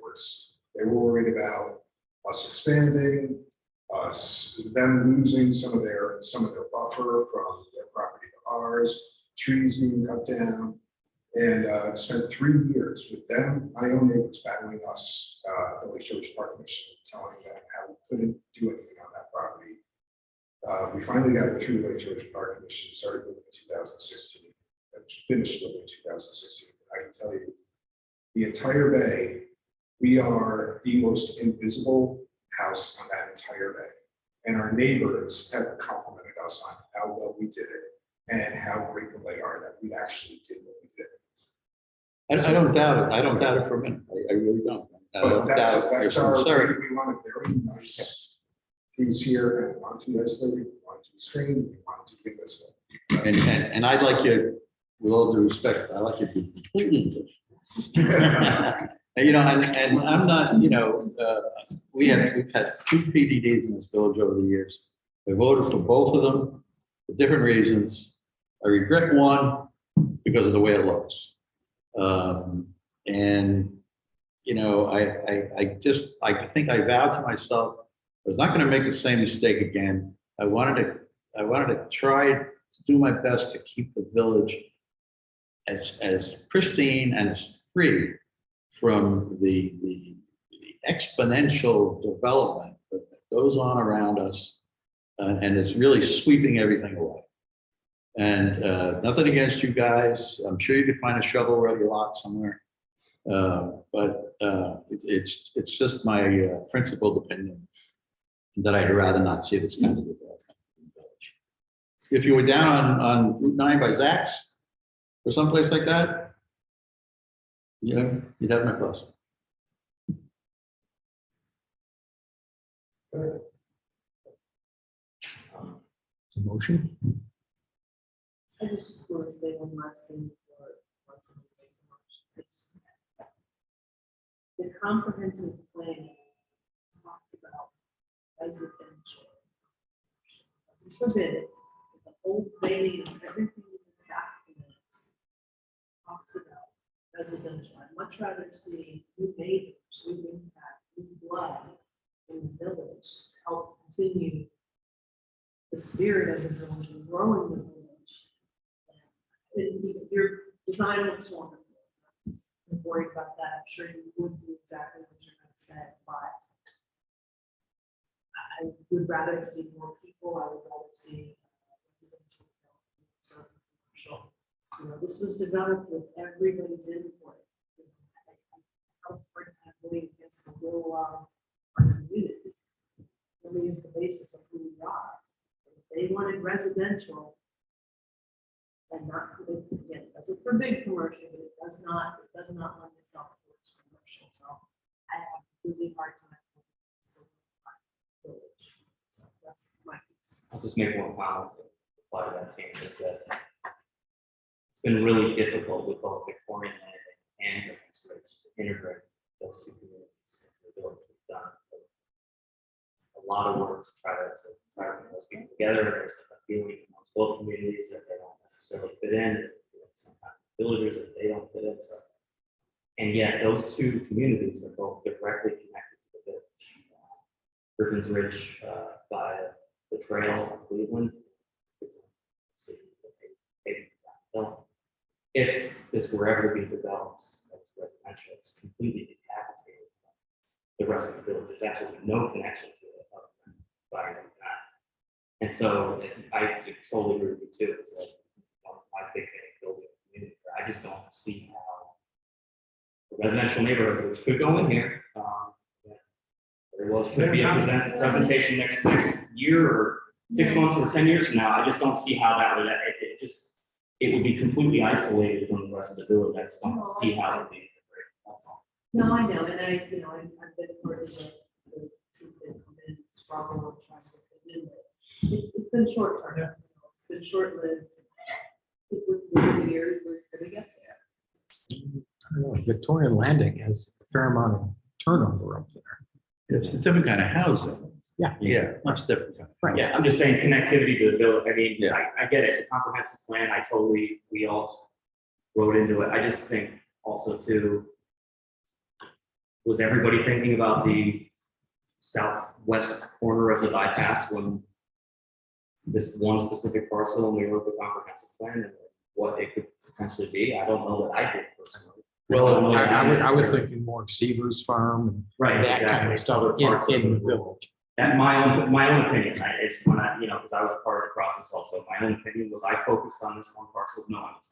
they were worried about us expanding, them losing some of their buffer from their property to ours, trees being cut down, and spent 3 years with them, my own neighbors, battling us, the Lake George Park Commission, telling them how we couldn't do anything on that property. We finally got it through the Lake George Park Commission, started building in 2016, and finished building in 2016. I can tell you, the entire bay, we are the most invisible house on that entire bay. And our neighbors have complimented us on how well we did it and how grateful they are that we actually did what we did. I don't doubt it. I don't doubt it for a minute. I really don't. I don't But doubt that's your our, sincerity. we want a very nice piece here, and we want to isolate, we want to screen, we want to be invisible. And I'd like you, with all due respect, I'd like you to be completely invisible. You know, and I'm not, you know, we've had 2 PDDs in this village over the years. I voted for both of them for different reasons. I regret one because of the way it looks. And, you know, I think I vowed to myself, I was not going to make the same mistake again. I wanted to try to do my best to keep the village as pristine and as free from the exponential development that goes on around us, and it's really sweeping everything away. And nothing against you guys. I'm sure you could find a shovel-ready lot somewhere. But it's just my principled opinion that I'd rather not see this kind of development in the village. If you were down on Route 9 by Zach's or someplace like that, you know, you'd have my blessing. Motion? I just want to say one last thing before. I just- The comprehensive plan talks about residential. It's forbidden, the whole thing, everything in this document talks about residential. I'd much rather see new neighbors, new impact, new blood in the village to help continue the spirit of the village and growing the village. And your design looks wonderful. I'm worried about that. I'm sure you would do exactly what you're going to say by I would rather see more people, I would rather see residential development, so commercial. You know, this was developed with everybody's input. You know, I don't bring that really against the will of our community. Really is the basis of who we are. If they wanted residential and not, again, it doesn't forbid commercial, but it does not lend itself towards commercial, so I have a really hard time. with the village. So that's my piece. I'll just make one comment to apply to that change is that it's been really difficult with both Victorian Landing and Griffins Ridge to integrate those two communities into the village. We've done a lot of work to try to bring those people together. There's a feeling amongst both communities that they don't necessarily fit in. There's sometimes villagers that they don't fit in. So, and yet those two communities are both directly connected to the village. Griffins Ridge by the trail of Cleveland. If this were ever to be developed as residential, it's completely decapitated from the rest of the village. There's absolutely no connection to it other than by that. And so I totally agree with you too. Is that I think any building community, I just don't see how the residential neighborhood, which could go in here, there was could be a presentation next year or 6 months or 10 years from now. I just don't see how that would it would be completely isolated from the rest of the village. I just don't see how it would be integrated. That's all. No, I know, and I've been part of the team that come in, struggle and try to fit in, but it's been short term. Yeah. It's been short lived. With the years, we're gonna get there. I don't know, Victorian Landing has a fair amount of turnover up there. It's a different kind of housing. Yeah. Yeah, much different. Kind of. Right. Yeah, I'm just saying connectivity to the village. I mean, Yeah. I get it. The comprehensive plan, we all wrote into it. I just think also too, was everybody thinking about the southwest corner of the bypass when this one specific parcel and we wrote the comprehensive plan and what it could potentially be? I don't know that I did personally. Well, I was thinking more of Seaver's Farm and Right, that kind exactly. of stuff Other parts of in the village. That my own opinion, it's when I, because I was a part of the process also, my own opinion was I focused on this one parcel, no one was.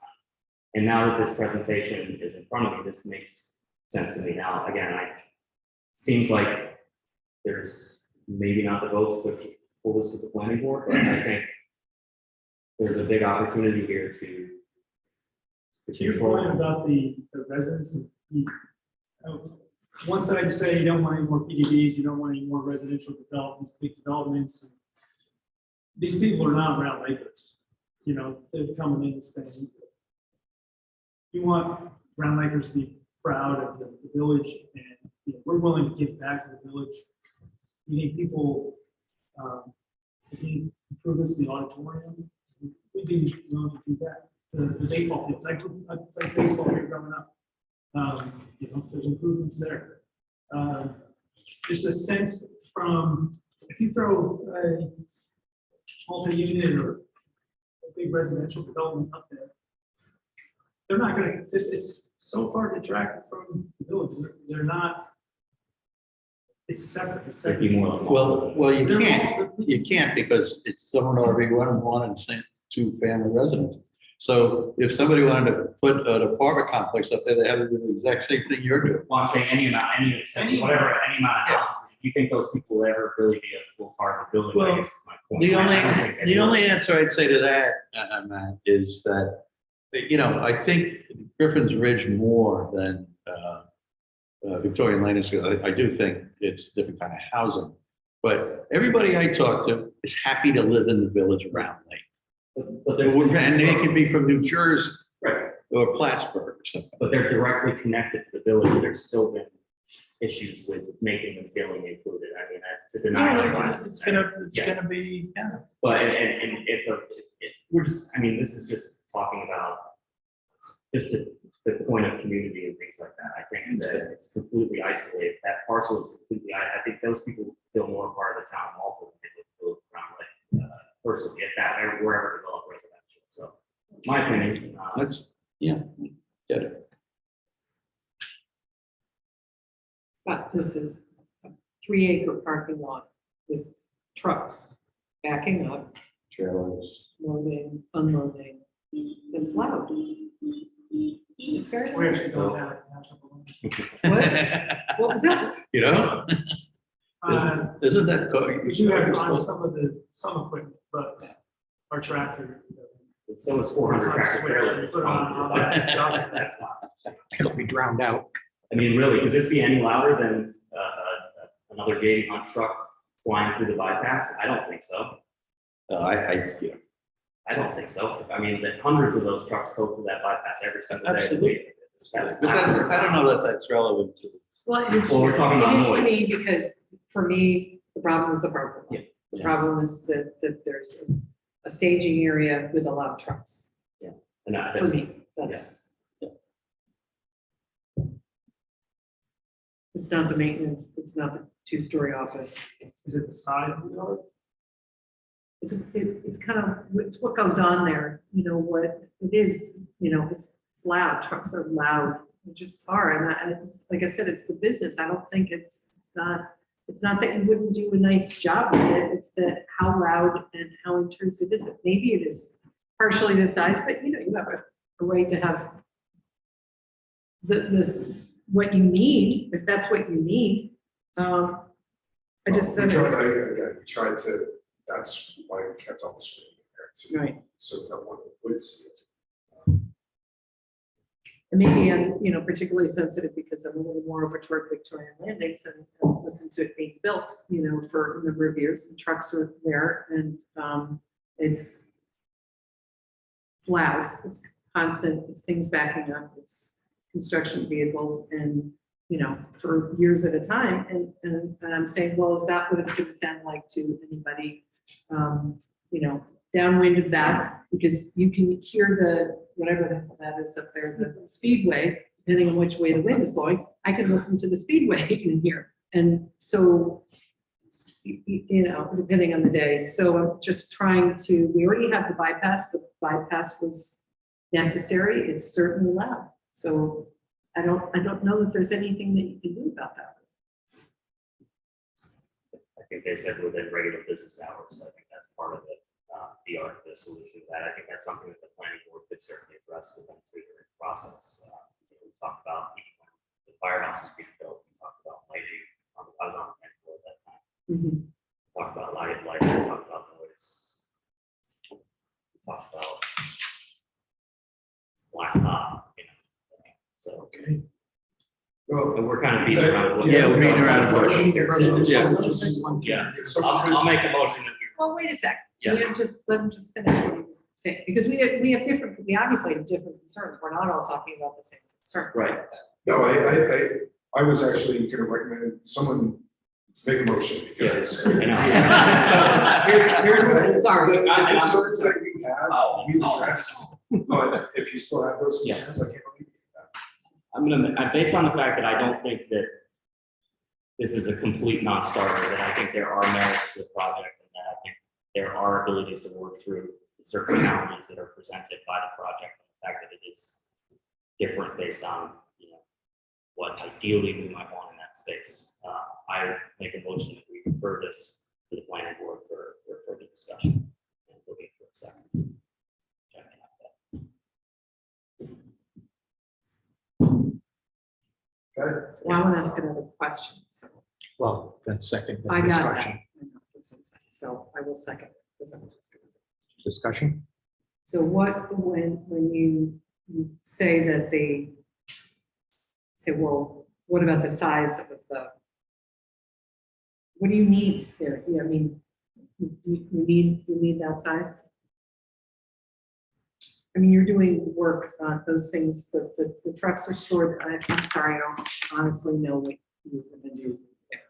And now that this presentation is in front of me, this makes sense to me now. Again, seems like there's maybe not the votes to pull this to the planning board, but I think there's a big opportunity here to To your point about the residents, and one side you say you don't want any more PDDs, you don't want any more residential developments, big developments. These people are not Round Lakers, they're coming in and saying, you want Round Lakers to be proud of the village, and we're willing to give back to the village. You need people, if you improve this, the auditorium, we'd be willing to do that. The baseball fields, I played baseball here growing up. There's improvements there. There's a sense from, if you throw a multi-unit or a big residential development up there, they're not gonna, it's so far detracted from the village. They're not, it's separate. It's It'd separate. be more. Well, you can't because it's someone already one and the same two-family residence. So if somebody wanted to put an apartment complex up there, they have to do the exact same thing you're doing. Well, I'm saying any amount of houses. Do you think those people will ever really be a full part of the village? Well, I guess is my point. I don't think they The will. only answer I'd say to that, Matt, is that, I think Griffin's Ridge more than Victorian Landing, I do think it's a different kind of housing. But everybody I talk to is happy to live in the village around Lake. But And they can be from New Jersey right. or Plattsburgh or something. But they're directly connected to the village. And there's still been issues with making them feeling included. I mean, it's a denial. It's gonna be, yeah. But and if we're just, this is just talking about just the point of community and things like that. I think that it's completely isolated. That parcel is completely. I think those people feel more part of the town also than they would feel around like personally if that wherever developed residential. So my opinion. Get it. But this is a 3-acre parking lot with trucks backing up, Trailers. loading, unloading, it's loud. It's very We loud. actually don't have. What was that? You know? Isn't that code? We do have on some equipment, but our tractor. doesn't. So it's 400 tractor Switch, trailers. put on that job, that's fine. It'll be drowned out. I mean, really, could this be any louder than another JD Hunt truck flying through the bypass? I don't think so. You know, I don't think so. I mean, that hundreds of those trucks go through that bypass every single day. Absolutely. That's but that, I don't know that that's relevant to this. Well, it is, Well, we're talking about it is to noise. me, because for me, the problem is the parking lot. Yeah. The problem is that there's a staging area with a lot of trucks, And I- for me, that's. It's not the maintenance, it's not the two-story office, Is it the size of the yard? it's kind of, it's what goes on there, you know, what it is, you know, it's loud, trucks are loud, they just are, and it's, like I said, it's the business, I don't think it's not that you wouldn't do a nice job with it, it's that how loud and how intrusive is it, maybe it is partially the size, but you know, you have a right to have this, what you need, if that's what you need, I just. We tried to, that's why we kept all the screening in there too. Right. So that one would see it. And maybe I'm, you know, particularly sensitive because I'm a little more over toward Victorian Landings and listen to it being built, you know, for a number of years, and trucks are there, and it's loud, it's constant, it's things backing up, it's construction vehicles, and, you know, for years at a time, and I'm saying, well, is that what it's going to sound like to anybody, you know, downwind of that, because you can hear the, whatever the hell that is up there, the speedway, depending on which way the wind is blowing, I can listen to the speedway in here. And so, you know, depending on the day. So I'm just trying to, we already have the bypass was necessary, it's certainly loud. So I don't know if there's anything that you can do about that. I think they said within regular business hours. I think that's part of it. The art of the solution to that. I think that's something that the planning board could certainly address with them through the process. We talked about the firehouse is being built. We talked about lighting. I was on the planning board at that time. Mm-hmm. We talked about lighting. We talked about noise. We talked about blacktop. You know, so Okay. Well, and we're kind of beating around. Yeah, we're beating around the bush. Yeah. Yeah. I'll make a motion that we. Well, wait a second. Yeah. Let him just finish what he was saying, because we obviously have different concerns. We're not all talking about the same concerns. Right. No, I was actually going to recommend someone make a motion because. Here's, sorry. The concerns that you have, we've addressed, but if you still have those Yeah. concerns, I can't believe that. Based on the fact that I don't think that this is a complete non-starter, that I think there are merits to the project, and that I think there are abilities to work through the certain challenges that are presented by the project, and the fact that it is different based on, you know, what ideally we might want in that space. I make a motion that we refer this to the planning board for further discussion. And looking for a second. Checking out that. Okay. Well, I want to ask another question, so Well, then second the I got that. discussion. I know, that's what I'm saying. So I will second it, because I'm just gonna- Discussion? So what, when you say that they say, well, what about the size of the, what do you need there? Yeah, I mean, you need that size? I mean, you're doing work on those things, the trucks are stored, I'm sorry, I don't honestly know what you're gonna do there.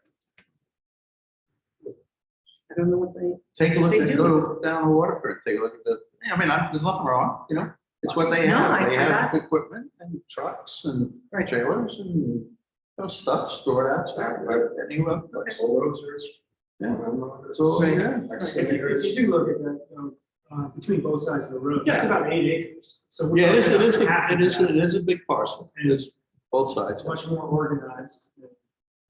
I don't know what they. Take a look They at, do. go down the waterfront, take a look at the, I mean, there's nothing wrong, you know, it's what they No, have. They I have got equipment and trucks and Right. trailers and, you know, stuff stored outside. Anywhere. All roads are. Yeah. So, Right. yeah. If you do look at that, between both sides of the road, that's about 8 acres. So we're Yeah, talking about half of that. it is a big parcel, And it's both sides, much more organized.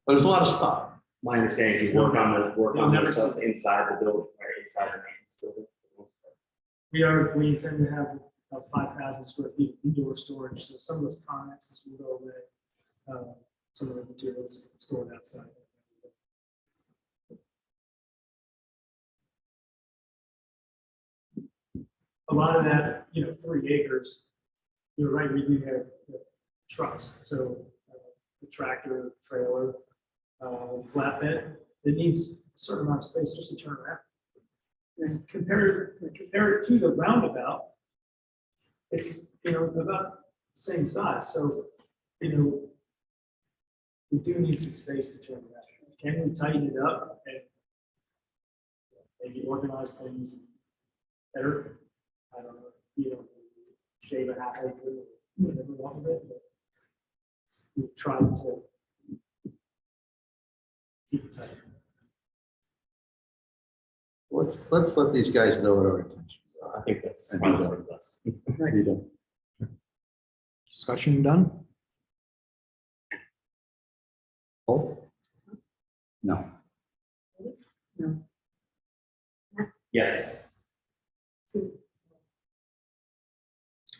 but there's a lot of stuff. My understanding is you work You'll on never the stuff see- inside the building, or inside the maintenance building. for the most part. We intend to have about 5,000 square feet of indoor storage, so some of those connexes will go away. Some of the materials stored outside. A lot of that, 3 acres, you're right, we do have trucks, so the tractor, trailer, flatbed, it needs a certain amount of space just to turn around. And compare it to the roundabout, it's, about the same size, so, we do need some space to turn around. Can we tighten it up and maybe organize things better? I don't know, shave a half acre, whatever off of it, but we've tried to keep it tight. Let's let these guys know what our intentions are. I think that's And probably you for the best. You don't. Discussion done? Oh, No. Yes.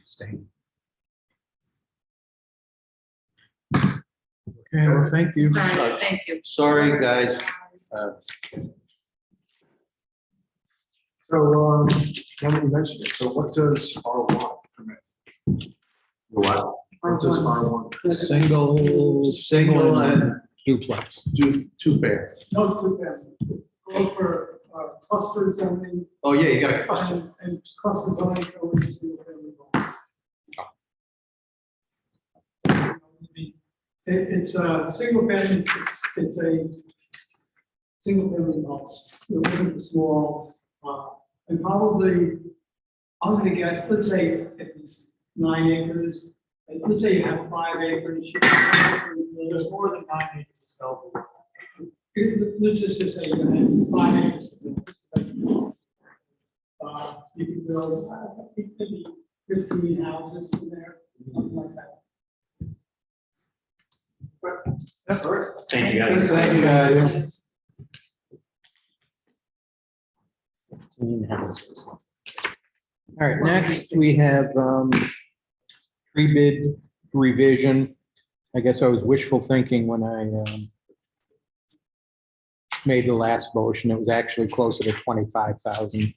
stay. Okay, well, thank you. Sorry, thank you. Sorry, guys. So, now that you mentioned it, so what does R1 permit? What? What does R1? Single and duplex. Do two pair. No, two family. Go for cluster zoning Oh, yeah, you got a cluster. and cluster zoning go into single family homes. It's a single family, it's a single family house. We're looking for small, and probably, I'm gonna guess, let's say if it's 9 acres, and let's say you have 5 acres. There's more than 9 acres available. Let's just say you have 5 acres. You can build, I think maybe 15 houses in there, something like that. That's all right. Thank you, guys. Thank you, guys. 15 houses. All right, next we have tree bid revision. I guess I was wishful thinking when I made the last motion. It was actually closer to 25,000.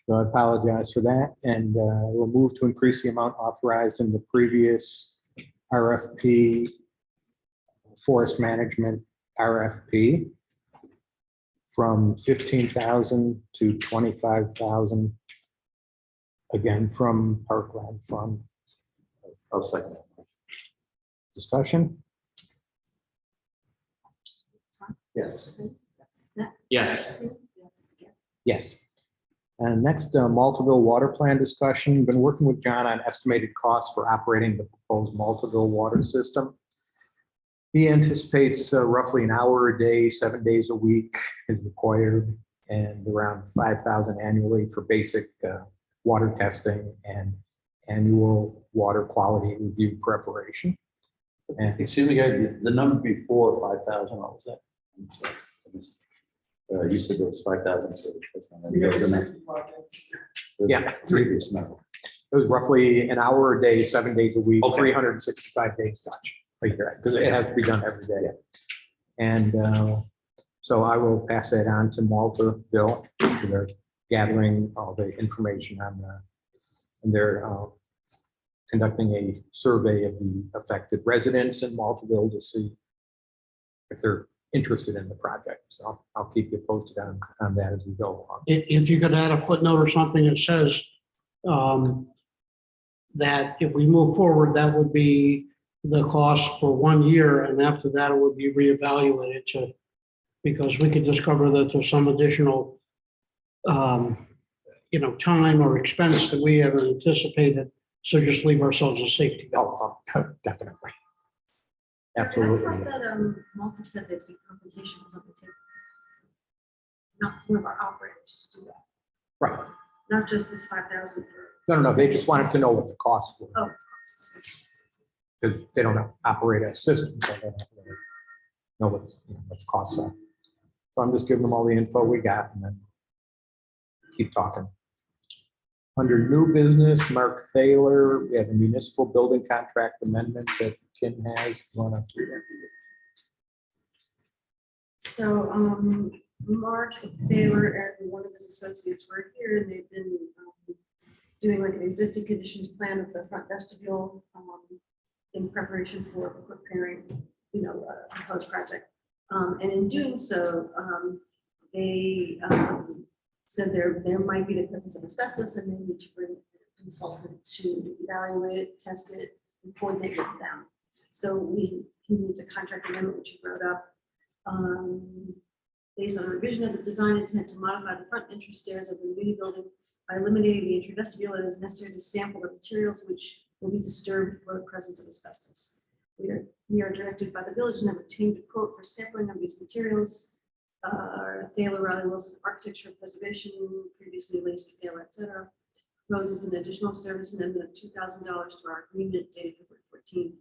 So I apologize for that, and we'll move to increase the amount authorized in the previous RFP, forest management RFP, from 15,000 to 25,000. Again, from Parkland Fund. I'll second that. Discussion? Yes. Yes. Yes. And next, Maltaville water plan discussion. Been working with John on estimated costs for operating the proposed Maltaville water system. He anticipates roughly an hour a day, 7 days a week is required, and around 5,000 annually for basic water testing and annual water quality review preparation. And Excuse me, guys, the number before 5,000, what was that? I'm sorry. I missed it. You said there was 5,000. So that's not- We have that was the next- 60 projects. Yeah. Previous number. it was roughly an hour a day, 7 days a week, Okay. 365 days such, because it has to be done every day. And so I will pass that on to Maltaville, because they're gathering all the information on and they're conducting a survey of the affected residents in Maltaville to see if they're interested in the project. So I'll keep you posted on that as we go along. If you could add a footnote or something that says that if we move forward, that would be the cost for 1 year, and after that, it would be reevaluated because we could discover that there's some additional, time or expense that we haven't anticipated. So just leave ourselves a safety valve. Oh, definitely. I Absolutely. thought that Malta said that the compensation was on the table. Not one of our operators to do that, Right. not just this 5,000 for. No, they just wanted to know what the costs were, Oh. because they don't operate a system, so they don't really know what the costs are. So I'm just giving them all the info we got and then keep talking. Under new business, Mark Thaler, we have a municipal building contract amendment that Kim has. You want to read it? So, Mark Thaler and one of his associates were here, and they've been doing like an existing conditions plan of the front vestibule in preparation for preparing, a proposed project. And in doing so, they said there might be the presence of asbestos, and they need to bring a consultant to evaluate it, test it, and coordinate with them. So he needs a contract amendment, which he wrote up. Based on a revision of the design intent to modify the front entrance stairs of the new building by eliminating the entry vestibule, it is necessary to sample the materials which will be disturbed for the presence of asbestos. We are directed by the village and have obtained a quote for sampling of these materials. Thaler, Riley Wilson, Architecture Preservation, previously Lacey Thaler, etc. Proposes an additional service amendment of $2,000 to our agreement dated February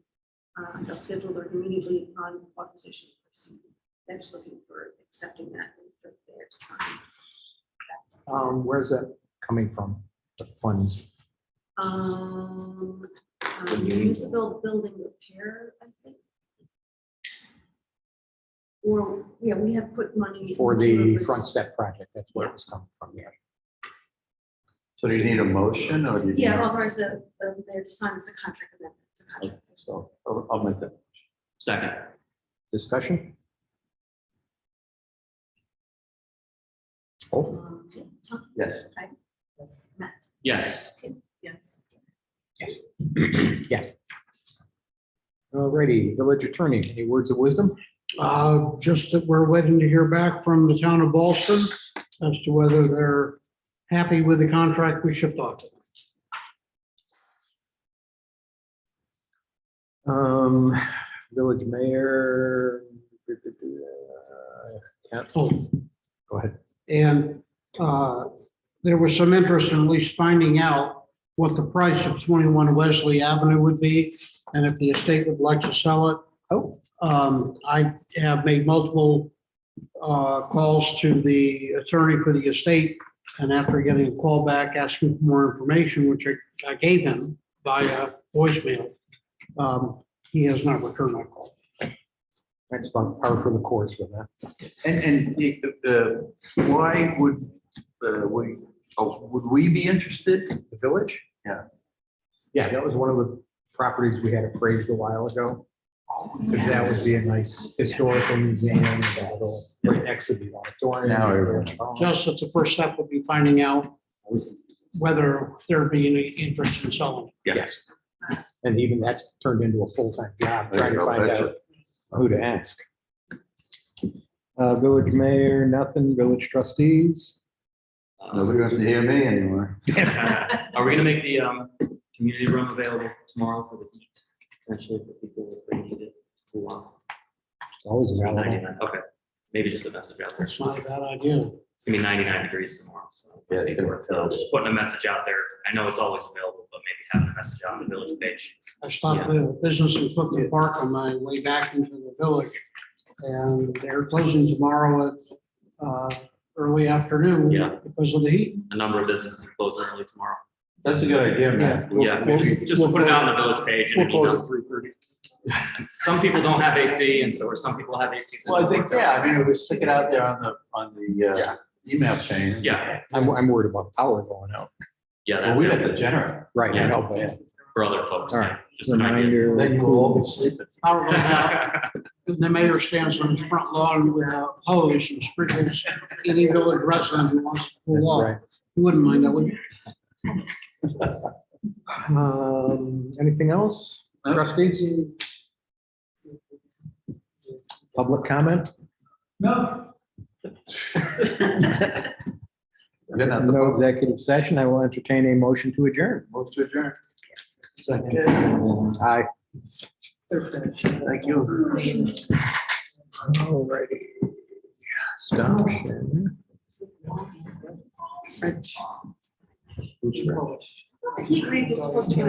14th. They'll schedule their immediately upon authorization to proceed. They're just looking for accepting that and for there to sign. Where's that coming from? The funds? Municipal building repair, I think. Or, yeah, we have put money. For into the it. front step project, that's where it was coming from, yeah. So do you need a motion or do you? Yeah, need- authorize the mayor to sign as a contract amendment. It's a contract. So I'll make that. Second. Discussion? Oh, Yeah, Tom, Yes. Yes. Matt, Yes. Tim. Yes. yeah. Alrighty, village attorney, any words of wisdom? Just that we're waiting to hear back from the town of Boston as to whether they're happy with the contract we shipped off to them. Village mayor. Oh, Go ahead. and there was some interest in at least finding out what the price of 21 Wesley Avenue would be, and if the estate would like to sell it. Oh, I have made multiple calls to the attorney for the estate, and after getting a call back asking for more information, which I gave him via voicemail, he has not returned my call. that's about par for the course with that. And why would we be interested? The village? Yeah. Yeah, that was one of the properties we had appraised a while ago. Because that would be a nice historical museum, that'll right next to the auditorium. Now everyone- Just that the first step would be finding out whether there'd be any interest in selling. Yes. And even that's turned into a full-time job, There trying you to go, find that's out who to ask. Village mayor, nothing, village trustees. Nobody wants to hear me anymore. Are we gonna make the community room available tomorrow for the heat? Potentially for people if they need it to cool off. Always available. 99, okay, maybe just a message out there. That's not a bad idea. It's gonna be 99 degrees tomorrow, so. Yeah, it's gonna be So just putting a message out there. I know it's always available, but maybe having a message out on the village page. I stopped at a business in Clifton Park on my way back into the village, and they're closing tomorrow at early afternoon Yeah. because of the heat. A number of businesses are closing early tomorrow. That's a good idea, man. Yeah, just to put it out on the village page. and, We'll you know, close at 3:30. Some people don't have AC and so, or some people have AC. so Well, I it think, works out. yeah, I mean, it was stick it out there on the email chain. Yeah, I'm worried about power going out. yeah, Well, we that's got it the generator. Right, I Yeah. know, but for other folks. All yeah, right. Just an idea. reminder. Then you will all be sleeping. Power goes out, and the mayor stands on his front lawn with a hose and sprinkles any village resident who wants to cool off. Right. You wouldn't mind, that would you? Anything else? Trustees? Public comment? No. Good enough. No executive session. I will entertain a motion to adjourn. Move to adjourn. Second. Aye. Thank you. Alrighty. Stop sharing. The heat rate is supposed to be